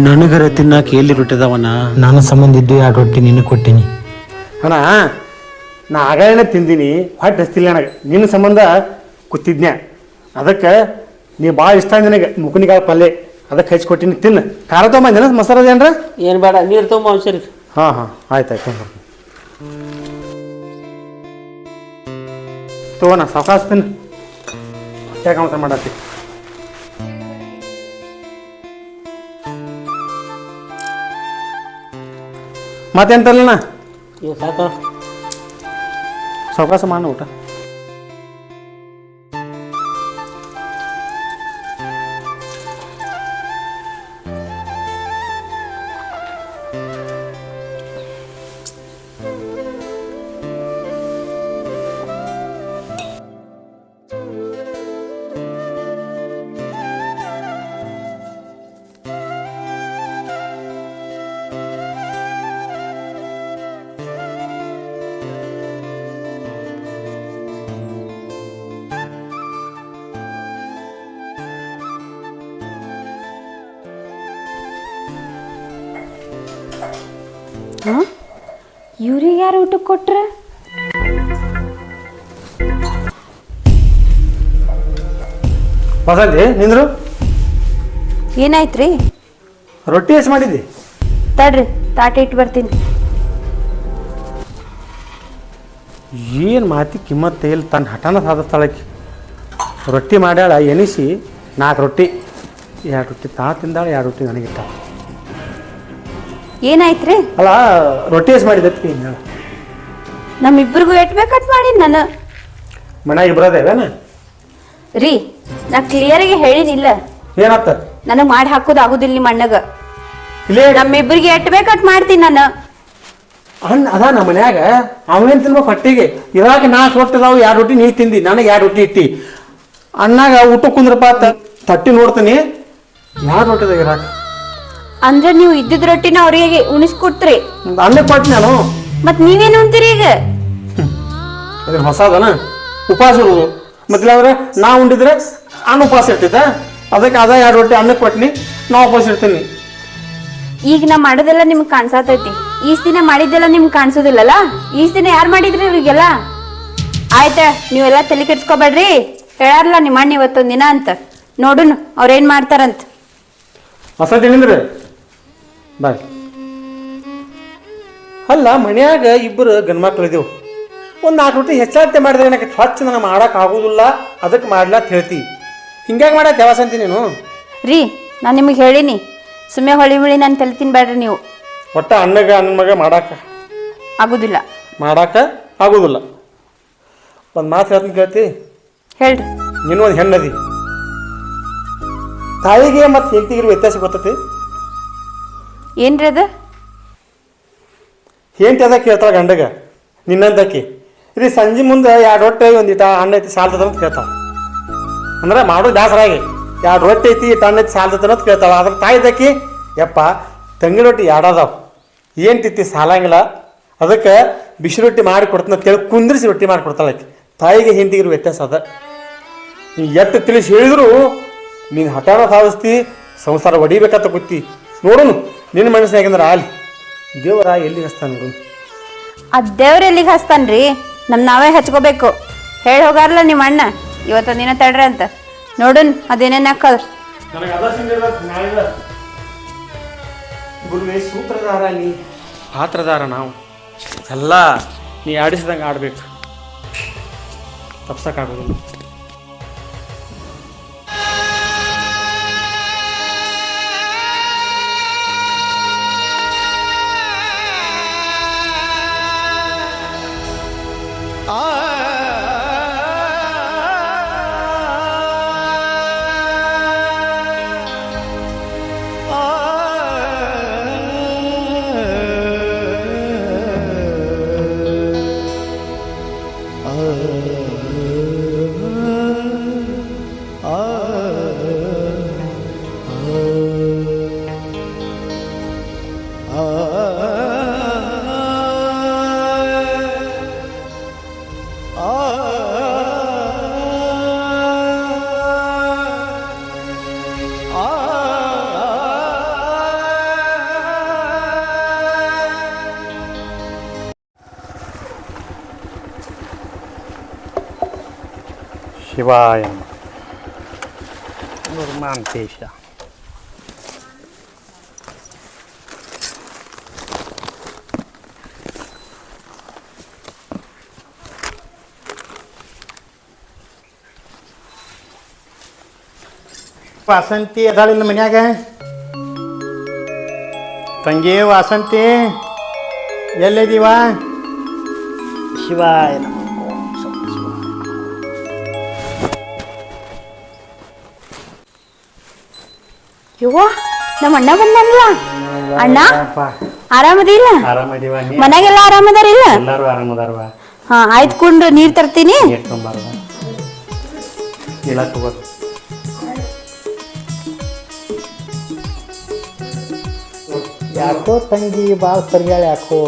ನನಗರ ತಿನ್ನಾಕ ಎಲ್ಲಿ ರೊಟ್ಟಿದವನ? ನನ್ನ ಸಂಬಂಧ ಇದ್ದು 2 ರೊಟ್ಟಿ ನಿನಗೆ ಕೊಟ್ಟಿನಿ ಅಣ್ಣ. ನಾ ಆಗಾಯನ ತಿಂದೀನಿ, ಹೊಟ್ಟೆ ಹಸ್ತಿಲ್ಲ ನನಗೆ. ನಿನ್ನ ಸಂಬಂಧ ಕೂತಿದ್ನ್ಯಾ, ಅದಕ್ಕೆ ನೀ ಭಾಳ ಇಷ್ಟ ನನಗೆ. ಮುಕುನಿಗಾಳ ಪಲ್ಯ ಅದಕ್ಕೆ ಹಚ್ಕೊಟ್ಟಿನಿ, ತಿನ್ನು. ಖಾರ ತೊಗೊಂಬಂದೇನ ಮಸಾಲ ಏನ್ರ? ಏನು ಬೇಡ, ನೀರು ತೊಗೊಂಬ ಸರಿ. ಹಾಂ ಹಾಂ ಆಯ್ತು ತಗೋಣ. ಸಾವಕಾಶ ತಿನ್ನು, ಹೊಟ್ಟೆ ಕಾಣ್ತ ಮಾಡತ್ತಿ. ಮತ್ತೆಂತಲ್ಲ ಸಾಕು, ಸಾವಕಾಶ ಮಾಡ ಊಟ. ಇವ್ರಿಗೆ ಯಾರು ಊಟಕ್ಕೆ ಕೊಟ್ರ? ಬಸಂತಿ ನಿಂದ್ರು. ಏನಾಯ್ತ್ರಿ? ರೊಟ್ಟಿ ಎಷ್ಟು ಮಾಡಿದ್ದಿ? ತಡ್ರಿ, ತಾಟ ಇಟ್ಟು ಬರ್ತೀನಿ. ಏನು ಮಾತಿ ಕಿಮ್ಮತ್ತ ಇಲ್ಲ, ತನ್ನ ಹಠನ ಸಾಧಿಸ್ತಾಳಕ್ಕೆ. ರೊಟ್ಟಿ ಮಾಡ್ಯಾಳ ಎನಿಸಿ 4 ರೊಟ್ಟಿ, 2 ರೊಟ್ಟಿ ತಾ ತಿಂದಾಳ, 2 ರೊಟ್ಟಿ ನನಗಿಟ್ಟ. ಏನಾಯ್ತ್ರಿ? ಅಲ್ಲ ರೊಟ್ಟಿ ಎಷ್ಟು ಮಾಡಿದತ್ತಿ? ನಮ್ಮಿಬ್ಬರಿಗೂ ಎಟ್ಬೇಕಟ್ ಮಾಡಿ ನಾನು ಮನ ಇಬ್ಬರದೇವೇನ ರೀ. ನಾ ಕ್ಲಿಯರಾಗಿ ಹೇಳಿನಿಲ್ಲ, ಏನತ್ತ? ನನಗೆ ಮಾಡಿ ಹಾಕೋದು ಆಗುದಿಲ್ಲ ನಿಮ್ಮ ಅಣ್ಣಗ. ಇಲ್ಲೇ ನಮ್ಮಿಬ್ಬರಿಗೆ ಎಟ್ಬೇಕಟ್ ಮಾಡ್ತೀನಿ ನಾನು. ಅಣ್ಣ ಅದ ನಮ್ಮ ಮನ್ಯಾಗ, ಅವೇನು ತಿನ್ಬೇಕು ಹೊಟ್ಟಿಗೆ. ಇರಾಗ 4 ರೊಟ್ಟಿ ಅದಾವು, 2 ರೊಟ್ಟಿ ನೀ ತಿಂದಿ, ನನಗೆ 2 ರೊಟ್ಟಿ ಇಟ್ಟಿ. ಅಣ್ಣಾಗ ಊಟ ಕುಂದ್ರಪ್ಪ ತಟ್ಟಿ ನೋಡ್ತೀನಿ, 2 ರೊಟ್ಟಿದಾಗ ಇರಾಕ. ಅಂದ್ರೆ ನೀವು ಇದ್ದಿದ್ ರೊಟ್ಟಿನ ಅವ್ರಿಗೆ ಉಣಿಸ್ಕೊಟ್ರಿ, ಅಲ್ಲೇ ಕೊಟ್ಟು ನಾನು. ಮತ್ ನೀವೇನು ಅಂತೀರಿ ಈಗ? ಅದ್ರ ಹೊಸದನ ಉಪವಾಸ ಇರುವುದು. ಮೊದಲಾದ್ರೆ ನಾ ಉಂಡಿದ್ರೆ ನಾನು ಉಪವಾಸ ಇರ್ತಿದ್ದ, ಅದಕ್ಕೆ ಅದ 2 ರೊಟ್ಟಿ ಅನ್ನಕ್ಕೆ ಕೊಟ್ಟಿನಿ, ನಾ ಉಪವಾಸ ಇರ್ತೀನಿ. ಈಗ ನಾ ಮಾಡೋದೆಲ್ಲ ನಿಮ್ಗೆ ಕಾಣಿಸತೈತಿ, ಈಸ್ ದಿನ ಮಾಡಿದ್ದೆಲ್ಲ ನಿಮ್ಗೆ ಕಾಣಿಸೋದಿಲ್ಲಲ್ಲ. ಈಸ್ ದಿನ ಯಾರು ಮಾಡಿದ್ರಿ ಇವ್ರಿಗೆಲ್ಲ? ಆಯ್ತ, ನೀವೆಲ್ಲ ತಲೆ ಕೆಡ್ಸ್ಕೊಬೇಡ್ರಿ. ಹೇಳಾರಲ್ಲ ನಿಮ್ಮ ಅಣ್ಣ ಇವತ್ತೊಂದ್ ದಿನ ಅಂತ, ನೋಡುನು ಅವ್ರೇನ್ ಮಾಡ್ತಾರಂತ. ಹೊಸ ತಿಂದ್ರೆ ಬಾಯ್. ಅಲ್ಲ ಮನ್ಯಾಗ ಇಬ್ಬರು ಗಂಡ್ಮಕ್ಳು ಇದೇವು, ಒಂದು 4 ರೊಟ್ಟಿ ಹೆಚ್ಚಾಟೆ ಮಾಡಿದ್ರೆ ನನಗೆ ಸ್ವಚ್ಛ ನನಗೆ ಮಾಡೋಕೆ ಆಗೋದಿಲ್ಲ, ಅದಕ್ಕೆ ಮಾಡ್ಲಾ ಅಂತ ಹೇಳ್ತಿ. ಹಿಂಗಾಗಿ ಮಾಡಕ್ಕೆ ಯಾವಸ ಅಂತೀನಿ ನೀನು? ರೀ, ನಾನು ನಿಮಗೆ ಹೇಳಿನಿ, ಸುಮ್ಮನೆ ಹೊಳಿ ಹುಳಿ ನಾನು ತಲೆ ತಿನ್ಬೇಡ್ರಿ ನೀವು. ಒಟ್ಟ ಅಣ್ಣಗ ಅಣ್ಣನ ಮಗ ಮಾಡಾಕ ಆಗುದಿಲ್ಲ. ಒಂದು ಮಾತು ಹೇಳ್ತೀನಿ ಕೇಳ್ತಿ? ಹೇಳ್ರಿ. ನೀನು ಒಂದು ಹೆಣ್ಣದಿ, ತಾಯಿಗೆ ಮತ್ತು ಹೆಂಡತಿಗಿರೋ ವ್ಯತ್ಯಾಸ ಗೊತ್ತೈತಿ? ಏನ್ರಿ ಅದು? ಹೆಂಡತಿ ಅದ ಕೇಳ್ತಾಳ ಗಂಡಗ, ನಿನ್ನಂತಕಿ ಇದು ಸಂಜೆ ಮುಂದೆ 2 ರೊಟ್ಟಿ ಒಂದು ಇಟ ಹಣ್ಣು ಐತಿ ಸಾಲ್ತದ ಅಂತ ಕೇಳ್ತಾಳ. ಅಂದ್ರೆ ಮಾಡೋದು ದಾಸರಾಗಿ 2 ರೊಟ್ಟಿ ಐತಿ ಇಟ್ಟು ಹಣ್ಣು ಐತಿ ಸಾಲ್ತದ ಅಂತ ಕೇಳ್ತಾಳ. ಅದ್ರ ತಾಯಿದಕ್ಕಿ ಯಪ್ಪ ತಂಗಿ ರೊಟ್ಟಿ 2 ಅದಾವ, ಏನು ತಿತ್ತಿ ಸಾಲಂಗಿಲ್ಲ, ಅದಕ್ಕೆ ಬಿಸಿ ರೊಟ್ಟಿ ಮಾಡಿ ಕೊಡ್ತೀನಿ ಅಂತೇಳಿ ಕುಂದ್ರಿಸಿ ರೊಟ್ಟಿ ಮಾಡಿ ಕೊಡ್ತಾಳೆ ಆಕಿ. ತಾಯಿಗೆ ಹೆಂಡತಿಗಿರೋ ವ್ಯತ್ಯಾಸ ಅದ. ನೀ ಎಷ್ಟು ತಿಳಿಸಿ ಹೇಳಿದ್ರು ನೀನು ಹಠಾನ ಸಾಧಿಸ್ತಿ, ಸಂಸಾರ ಹೊಡಿಬೇಕಂತ ಗೊತ್ತಿ. ನೋಡೋನು ನಿನ್ನ ಮನಸ್ಸಿನಾಗಂದ್ರೆ ಆಲಿ ದೇವರ ಎಲ್ಲಿ ಹಚ್ತಾನ ನೋಡು. ಆ ದೇವ್ರ ಎಲ್ಲಿಗೆ ಹಚ್ತಾನ್ರಿ? ನಾವೇ ಹಚ್ಕೋಬೇಕು. ಹೇಳಿ ಹೋಗಾರಲ್ಲ ನಿಮ್ಮ ಅಣ್ಣ ಇವತ್ತೊಂದು ದಿನ ತಡ್ರಿ ಅಂತ. ನೋಡುನ್ ಅದೇನೇನು ಹಾಕಲ್. ಗುರುವೇ ಸೂತ್ರಧಾರ ನೀ, ಪಾತ್ರಧಾರ ನಾವು ಎಲ್ಲ ನೀ ಆಡಿಸಿದಂಗೆ ಆಡ್ಬೇಕು, ತಪ್ಸಕ್ಕಾಗೋದಿಲ್ಲ. ಶಿವಾಯ ಮಾಂತೇಶ. ವಾಸಂತಿ ಅದಾಳಿಲ್ಲ ಮನ್ಯಾಗ? ತಂಗಿ ವಾಸಂತಿ ಎಲ್ಲಿದ್ದೀವ? ಶಿವಾಯ ಯವ್ವ ನಮ್ಮ ಅಣ್ಣ ಬಂದಲ್ಲ. ಅಣ್ಣ ಆರಾಮದಿಲ್ಲ? ಆರಾಮದೀವ. ಮನ್ಯಾಗೆಲ್ಲ ಆರಾಮದಾರಿಲ್ಲ? ಎಲ್ಲರೂ ಆರಾಮದಾರವ. ಹಾ ಆಯ್ತು ಕೊಂಡು ನೀರ್ ತರ್ತೀನಿ. ಇಲ್ಲ ತಗೋದು. ಯಾಕೋ ತಂಗಿ ಭಾಳ ಸರಿಯಾಳ ಯಾಕೋ?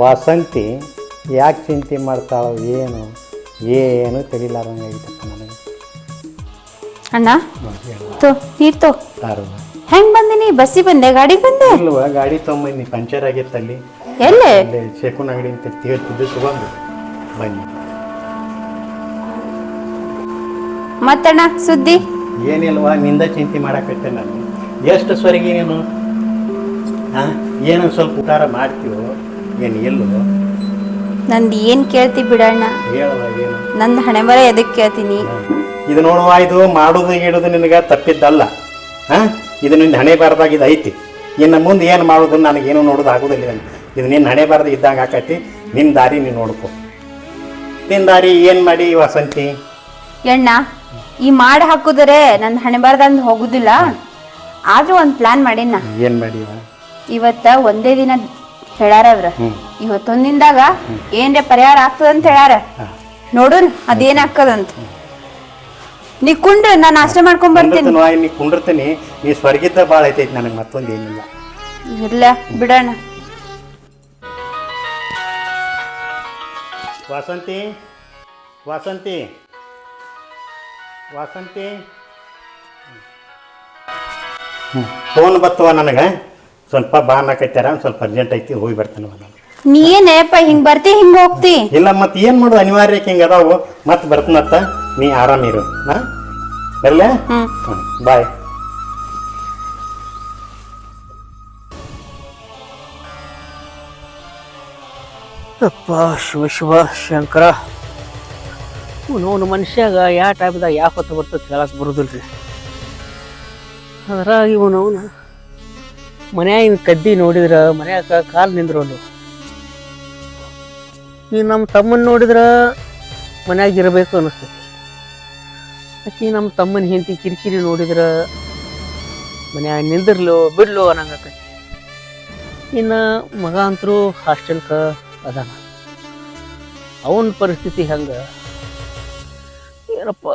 ವಾಸಂತಿ ಯಾಕೆ ಚಿಂತೆ ಮಾಡ್ತಾಳ ಏನು ತಿಳಿಲಾರಂಗೆ ಆಗಿತ್ತಪ್ಪ ನನಗೆ. ಅಣ್ಣ ತೋ ನೀರ್ ತೋ. ಹೆಂಗ್ ಬಂದಿನಿ? ಬಸ್ಸಿ ಬಂದೆ ಗಾಡಿ ಬಂದೆ? ಇಲ್ವಾ, ಗಾಡಿ ತೊಗೊಂಬಂದಿ, ಪಂಚರ್ ಆಗಿತ್ತಲ್ಲಿ. ಎಲ್ಲಿ? ಶೇಖುನ್ ಅಂಗಡಿ ಅಂತ ಹೇಳ್ತಿದ್ದು ಸುಗಂಧ ಬನ್ನಿ. ಮತ್ತಣ್ಣ ಸುದ್ದಿ? ಏನಿಲ್ವಾ, ನಿಂದ ಚಿಂತೆ ಮಾಡಕತ್ತೆ ನಾನು. ಎಷ್ಟು ಸ್ವರಿಗೆ ನೀನು ಏನೋ ಸ್ವಲ್ಪ ಉತ್ತಾರ ಮಾಡ್ತೀವೋ ಏನು ಎಲ್ಲೋ? ನಂದು ಏನ್ ಕೇಳ್ತಿ ಬಿಡಣ್ಣ. ಹೇಳುವ ಏನು? ನಂದು ಹಣೆ ಬರ ಎದಕ್ಕೆ ಕೇಳ್ತೀನಿ? ಇದು ನೋಡುವ, ಇದು ಮಾಡೋದು ಗಿಡೋದು ನಿನಗೆ ತಪ್ಪಿದ್ದಲ್ಲ. ಇದು ನಿನ್ನ ಹಣೆ ಬಾರದಾಗಿದ್ದು ಐತಿ. ಇನ್ನು ಮುಂದೆ ಏನು ಮಾಡೋದು ನನಗೇನು ನೋಡೋದು ಆಗೋದಿಲ್ಲ. ಇದು ನಿನ್ನ ಹಣೆ ಬಾರದ ಇದ್ದಂಗೆ ಆಕೈತಿ. ನಿನ್ನ ದಾರಿ ನೀನು ನೋಡ್ಕೊ. ನಿನ್ನ ದಾರಿ ಏನು ಮಾಡಿ ವಸಂತಿ? ಎಣ್ಣ ಈ ಮಾಡಿ ಹಾಕುದರೆ ನನ್ನ ಹಣೆ ಬಾರ್ದಂದು ಹೋಗುದಿಲ್ಲ. ಆದ್ರೂ ಒಂದು ಪ್ಲಾನ್ ಮಾಡಿನ. ಏನು ಮಾಡಿವ? ಇವತ್ತ ಒಂದೇ ದಿನ ಹೇಳಾರ ಅವ್ರ. ಇವತ್ತೊಂದಿಂದಾಗ ಏನ್ರೆ ಪರಿಹಾರ ಆಗ್ತದಂತ ಹೇಳಾರ. ನೋಡುನ್ ಅದೇನ್ ಹಾಕದಂತ. ನೀ ಕುಂಡ್ರ ನಾನು ನಾಷ್ಟ ಮಾಡ್ಕೊಂಡ್ ಬರ್ತೀನಿ. ನೀ ಕುಂಡಿರ್ತೀನಿ. ನೀ ಸ್ವರ್ಗಿದ್ದ ಭಾಳ ಐತೈತಿ ನನಗೆ, ಮತ್ತೊಂದು ಏನಿಲ್ಲ. ಇಲ್ಲ ಬಿಡೋಣ. ವಾಸಂತಿ ವಾಸಂತಿ ವಾಸಂತಿ ಫೋನ್ ಬತ್ತವ ನನಗೆ. ಸ್ವಲ್ಪ ಬಾ ಅನ್ನಕೈತಾರ, ಒಂದು ಸ್ವಲ್ಪ ಅರ್ಜೆಂಟ್ ಐತಿ, ಹೋಗಿ ಬರ್ತಾನೆ ನಾನು. ನೀ ಏನಪ್ಪ ಹಿಂಗ್ ಬರ್ತಿ ಹಿಂಗ್ ಹೋಗ್ತಿ? ಇಲ್ಲ ಮತ್ತೆ ಏನು ಮಾಡೋದು, ಅನಿವಾರ್ಯಕ್ಕೆ ಹಿಂಗೆ ಅದಾವು. ಮತ್ತೆ ಬರ್ತನತ್ತ, ನೀ ಆರಾಮಿರು. ಬರಲ್ಲ? ಬಾಯ್. ಅಪ್ಪ ಶಿವ ಶಿವ ಶಂಕರ. ಅವನು ಮನುಷ್ಯಾಗ ಯಾವ ಟೈಮ್ದಾಗ ಯಾವ ಹೊತ್ತು ಬರ್ತದೆ ಹೇಳಕ್ಕೆ ಬರೋದಿಲ್ಲ ರೀ. ಅದ್ರಾಗ ಇವನವನು ಮನ್ಯಾಗಿನ ಕದ್ದಿ ನೋಡಿದ್ರೆ ಮನ್ಯಾಗ ಕಾಲು ನಿಂದ್ರೋನು. ಈ ನಮ್ಮ ತಮ್ಮನ ನೋಡಿದ್ರೆ ಮನ್ಯಾಗ ಇರಬೇಕು ಅನ್ನಿಸ್ತೈತಿ. ಆಕಿ ನಮ್ಮ ತಮ್ಮನ ಹೆಂಡತಿ ಕಿರಿಕಿರಿ ನೋಡಿದ್ರೆ ಮನ್ಯಾಗ ನಿಂದಿರ್ಲೋ ಬಿಡ್ಲೋ ಅನ್ನಂಗಾಕೈತಿ. ಇನ್ನು ಮಗ ಅಂತರೂ ಹಾಸ್ಟೆಲ್ಗೆ ಅದಾನ. ಅವನ ಪರಿಸ್ಥಿತಿ ಹೆಂಗೆ ಏನಪ್ಪ,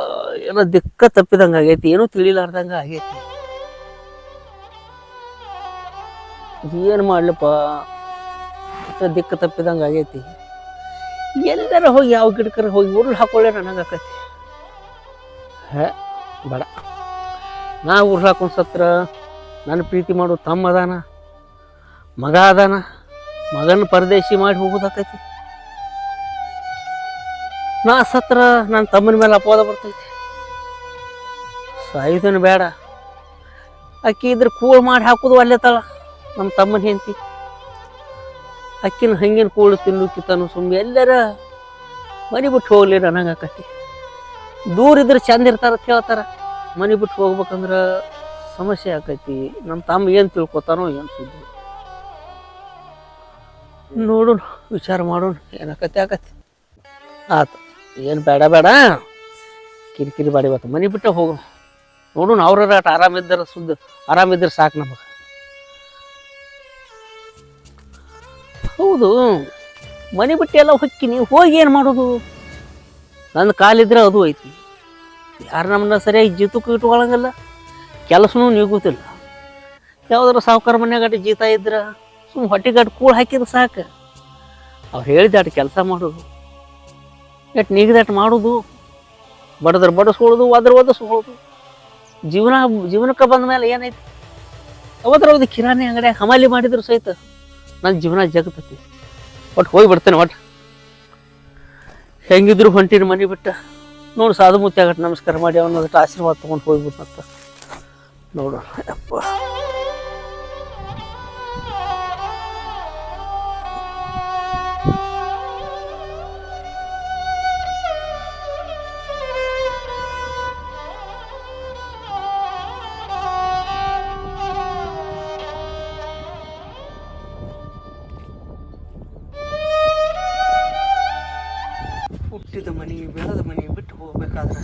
ಏನೋ ದಿಕ್ಕ ತಪ್ಪಿದಂಗೆ ಆಗೈತಿ, ಏನೂ ತಿಳಿಲಾರ್ದಂಗೆ ಆಗೈತಿ. ಏನು ಮಾಡ್ಲಪ್ಪ, ದಿಕ್ಕ ತಪ್ಪಿದಂಗೆ ಆಗೈತಿ. ಎಲ್ಲಾರ ಹೋಗಿ ಯಾವ ಗಿಡಕರ ಹೋಗಿ ಉರುಳು ಹಾಕೊಳ್ಳೆ ನನಗಾಕೈತಿ. ಬೇಡ, ನಾ ಉರುಳು ಹಾಕೊಂಡು ಸತ್ರ ನನ್ನ ಪ್ರೀತಿ ಮಾಡೋ ತಮ್ಮ ಅದಾನ, ಮಗ ಅದಾನ, ಮಗನ ಪರದೇಶಿ ಮಾಡಿ ಹೋಗೋದಾಕೈತಿ. ನಾ ಸತ್ರ ನನ್ನ ತಮ್ಮನ ಮೇಲೆ ಅಪವಾದ ಬರ್ತೈತಿ. ಸಾಯುದನು ಬೇಡ. ಅಕ್ಕಿ ಇದ್ರೆ ಕೂಳು ಮಾಡಿ ಹಾಕೋದು ಅಲ್ಲೇತಾಳ ನಮ್ಮ ತಮ್ಮನ ಹೆಂಡತಿ. ಅಕ್ಕಿನ ಹಂಗೇನು ಕೂಳು ತಿನ್ನುಕ್ಕಿತ್ತಾನು ಸುಮ್ಮನೆ ಎಲ್ಲರ ಮನೆ ಬಿಟ್ಟು ಹೋಗ್ಲಿ ನನಗಾಕತಿ. ದೂರ ಇದ್ರೆ ಚಂದ ಇರ್ತಾರ ಹೇಳ್ತಾರ. ಮನೆ ಬಿಟ್ಟು ಹೋಗ್ಬೇಕಂದ್ರೆ ಸಮಸ್ಯೆ ಆಕೈತಿ. ನಮ್ಮ ತಮ್ಮ ಏನು ತಿಳ್ಕೊತಾನೋ ಏನು ಸುದ್ದಿ. ನೋಡೋಣ, ವಿಚಾರ ಮಾಡೋಣ, ಏನಾಕತಿ ಆಕತಿ. ಆತು, ಏನು ಬೇಡ ಬೇಡ ಕಿರಿಕಿರಿ ಬಾಡಿ ಬತ್ತ, ಮನೆ ಬಿಟ್ಟು ಹೋಗೋಣ. ನೋಡೋಣ, ಅವ್ರ ಆಟ ಆರಾಮಿದ್ದಾರೆ, ಆರಾಮಿದ್ರೆ ಸಾಕು ನಮಗೆ. ಹೌದು, ಮನೆ ಬಿಟ್ಟು ಎಲ್ಲ ಹೊಕ್ಕಿನಿ, ಹೋಗಿ ಏನು ಮಾಡೋದು? ನನ್ನ ಕಾಲಿದ್ರೆ ಅದು ಐತಿ. ಯಾರು ನಮ್ಮನ್ನ ಸರಿಯಾಗಿ ಜೀತಕ್ಕೂ ಇಟ್ಕೊಳಂಗಲ್ಲ, ಕೆಲಸನೂ ನೀಗುತ್ತಿಲ್ಲ. ಯಾವ್ದಾರ ಸಾವುಕಾರ ಮನೆಗಾಟಿ ಜೀತ ಇದ್ರೆ ಸುಮ್ಮನೆ ಹೊಟ್ಟೆಗಾಟ ಕೂಳು ಹಾಕಿದ್ರೆ ಸಾಕು. ಅವ್ರು ಹೇಳಿದಾಟ ಕೆಲಸ ಮಾಡೋದು, ಎಟ್ ನೀಗಿದಾಟ ಮಾಡೋದು, ಬಡದ್ರ ಬಡಿಸ್ಕೊಳ್ಳೋದು, ಒದಿಸ್ಕೊಳ್ಳೋದು. ಜೀವನಕ್ಕೆ ಬಂದ ಮೇಲೆ ಏನೈತಿ? ಅವತ್ತರವ್ದು ಕಿರಾಣಿ ಅಂಗಡಿಯಾಗ ಹಮಾಲಿ ಮಾಡಿದ್ರು ಸಹಿತ ನನ್ನ ಜೀವನ ಜಗತೈತಿ. ಒಟ್ಟು ಹೋಗಿ ಬರ್ತೇನೆ. ಒಟ್ಟು ಹೆಂಗಿದ್ರು ಹೊಂಟಿನ ಮನೆ ಬಿಟ್ಟ ನೋಡು, ಸಾಧು ಮುತ್ತಿ ಆಗಟ್ಟು ನಮಸ್ಕಾರ ಮಾಡಿ ಅವನದಟ್ಟು ಆಶೀರ್ವಾದ ತೊಗೊಂಡು ಹೋಗ್ಬಿಟ್ನಂತ ನೋಡು. ಅಪ್ಪ ಹುಟ್ಟಿದ ಮನೆ ಬೆಳೆದ ಮನೆ ಬಿಟ್ಟು ಹೋಗ್ಬೇಕಾದ್ರೆ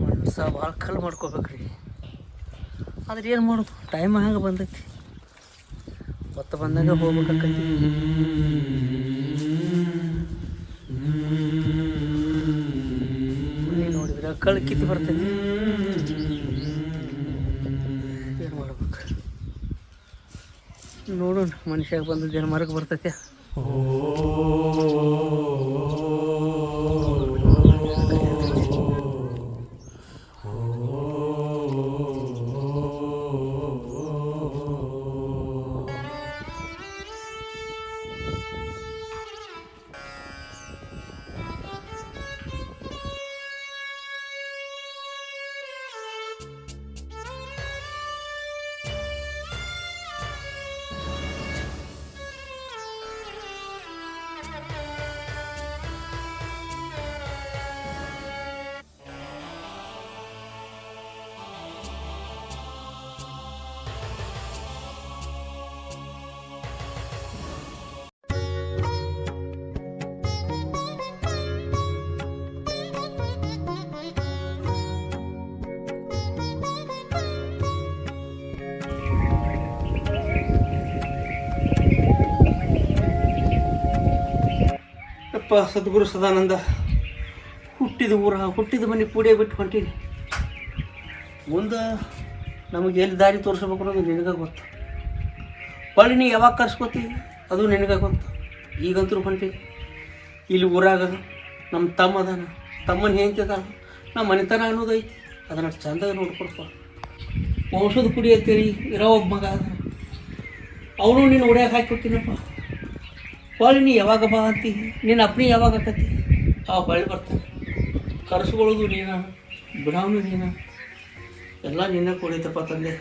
ಮನಸ್ಸ ಭಾಳ ಕಲ್ ಮಾಡ್ಕೋಬೇಕ್ರಿ. ಆದ್ರೆ ಏನು ಮಾಡೋದು, ಟೈಮ್ ಹಂಗೆ ಬಂದೈತಿ, ಹೊತ್ತು ಬಂದಾಗ ಹೋಗ್ಬೇಕಾಕೈತಿ. ಮನೆ ನೋಡಿದ್ರೆ ಕಳ್ ಕಿತ್ತಿ ಬರ್ತೈತಿ. ಏನು ಮಾಡ್ಬೇಕು ನೋಡೋಣ, ಮನುಷ್ಯಾಗ ಬಂದದ್ದು ಏನು ಮರಕ್ಕೆ ಬರ್ತೈತಿ. ಅಪ್ಪ ಸದ್ಗುರು ಸದಾನಂದ, ಹುಟ್ಟಿದ ಊರ ಹುಟ್ಟಿದ ಮನೆ ಕೂಡೇ ಬಿಟ್ಟು ಹೊಂಟೀನಿ. ಮುಂದೆ ನಮಗೆ ಎಲ್ಲಿ ದಾರಿ ತೋರಿಸ್ಬೇಕು ಅನ್ನೋದು ನಿನಗೆ ಗೊತ್ತು. ಹೊಳ್ಳಿ ನೀ ಯಾವಾಗ ಕರ್ಸ್ಕೊತೀವಿ ಅದು ನಿನಗೆ ಗೊತ್ತು. ಈಗಂತೂ ಹೊಂಟೀನಿ. ಇಲ್ಲಿ ಊರಾಗ ನಮ್ಮ ತಮ್ಮ ಅದಾನ, ತಮ್ಮನ ಹೆಂಡ್ತಿದಾನ, ನಮ್ಮ ಮನೆತನ ಅನ್ನೋದೈತಿ, ಅದನ್ನ ಚಂದಾಗ ನೋಡ್ಕೊಡ್ಪ. ಔಷಧ ಕುಡಿ ಅಂತೇಳಿ ಇರೋ ಒಬ್ಬ ಮಗ ಅದ, ಅವನು ನೀನು ಹೊಡ್ಯಾಗ ಹಾಕಿಕೊಡ್ತೀನಪ್ಪ. ಹೊಳ್ಳಿ ನೀ ಯಾವಾಗ ಬಾ ಅಂತಿ, ನಿನ್ನ ಅಪ್ಪನಿ ಯಾವಾಗ ಆಕತಿ ಹೊಳ್ಳಿ ಬರ್ತಾನೆ. ಕರ್ಸ್ಕೊಳ್ಳೋದು ನೀನ, ಬಿಡಾವನು ನೀನ, ಎಲ್ಲ ನಿನ್ನ ಕುಡಿತಪ್ಪ ತಂದೆ.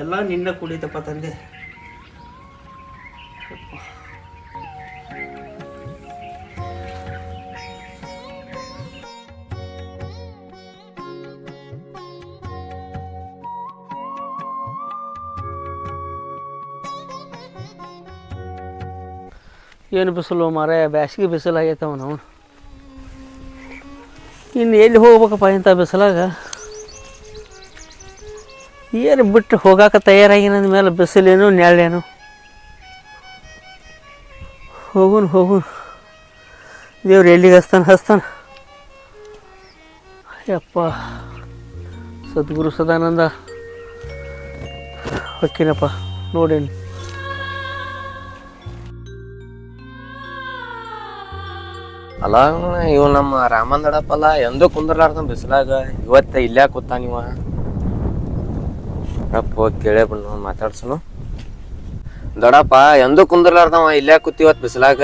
ಎಲ್ಲ ನಿನ್ನ ಕುಡಿತಪ್ಪ ತಂದೆ. ಏನು ಬಿಸಿಲು ಮಾರಾಯ, ಬ್ಯಾಸಿಗೆ ಬಿಸಿಲಾಗೈತವ ನಾವು. ಇನ್ನು ಎಲ್ಲಿ ಹೋಗ್ಬೇಕಪ್ಪ ಇಂಥ ಬಿಸಿಲಾಗ? ಏನು ಬಿಟ್ಟು ಹೋಗಾಕ ತಯಾರಾಗಿನಂದ ಮೇಲೆ ಬಿಸಿಲೇನು ನೆಳ್ಳೇನು. ಹೋಗುನ್ ಹೋಗುನ್, ದೇವ್ರು ಎಲ್ಲಿಗೆ ಹಸ್ತಾನ. ಯಪ್ಪ ಸದ್ಗುರು ಸದಾನಂದ ಹೊಕ್ಕಿನಪ್ಪ ನೋಡೇನು. ಅಲ್ಲ ಇವ್ ನಮ್ಮ ರಾಮನ್ ದಡಪ್ಪಲ್ಲ ಎಂದೂ ಕುಂದರ್ಲಾರ್ದ ಬಿಸಿಲಾಗ ಇವತ್ತ ಇಲ್ಲೇ ಕೂತಾನಿವ. ಅಪ್ಪ ಕೇಳೇ ಬಿಡು ಮಾತಾಡ್ಸನು. ದೊಡಪ್ಪ ಎಂದೂ ಕುಂದರ್ಲಾರ್ದವ ಇಲ್ಲೇ ಕೂತಿ ಇವತ್ತು ಬಿಸಿಲಾಗ.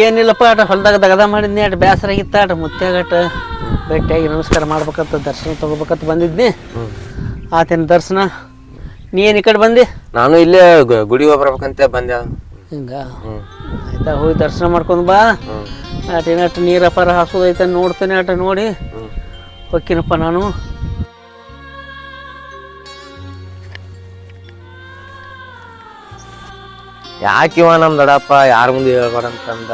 ಏನಿಲ್ಲಪ್ಪ, ಅಟ ಹೊಲ್ದಾಗ ದಗದ ಮಾಡಿದ್ನಿ, ಅಟ್ ಬೇಸರ ಆಗಿತ್ತ, ಅಟ ಮುತ್ಯಾಗಟ ಭೇಟಿಯಾಗಿ ನಮಸ್ಕಾರ ಮಾಡ್ಬೇಕಂತ ದರ್ಶನ ತಗೋಬೇಕಂತ ಬಂದಿದ್ನಿ. ಆತೇನು ದರ್ಶನ. ನೀ ಏನು ಈ ಕಡೆ ಬಂದಿ? ನಾನು ಇಲ್ಲೇ ಗುಡಿ ಬರ್ಬೇಕಂತ ಬಂದೆ. ಹಿಂಗ ಆಯ್ತಾ, ಹೋಗಿ ದರ್ಶನ ಮಾಡ್ಕೊಂಡು ಬಾ. ಅಟೇನಟ್ ನೀರ ಪರ ಹಾಸೋದೈತೆ ನೋಡ್ತೇನೆ, ಅಟ ನೋಡಿ ಹೊಕ್ಕಿನಪ್ಪ ನಾನು. ಯಾಕಿವ ನಮ್ ದೊಡ್ಡಪ್ಪ ಯಾರ ಮುಂದೆ ಹೇಳ್ಬಾರಂತಂದ?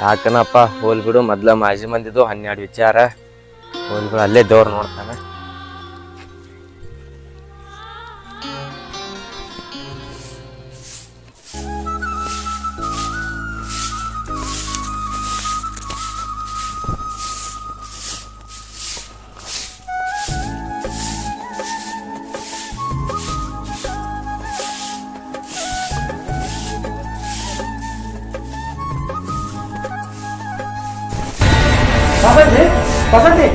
ಯಾಕನಪ್ಪ ಹೋಲ್ ಬಿಡು, ಮೊದ್ಲ ಮಾಜಿ ಮಂದಿದು 12 ವಿಚಾರ ಹೋಲ್ ಬಿಡು, ಅಲ್ಲೇ ದೇವ್ರು ನೋಡ್ತಾನ. ಬಸಂತಿ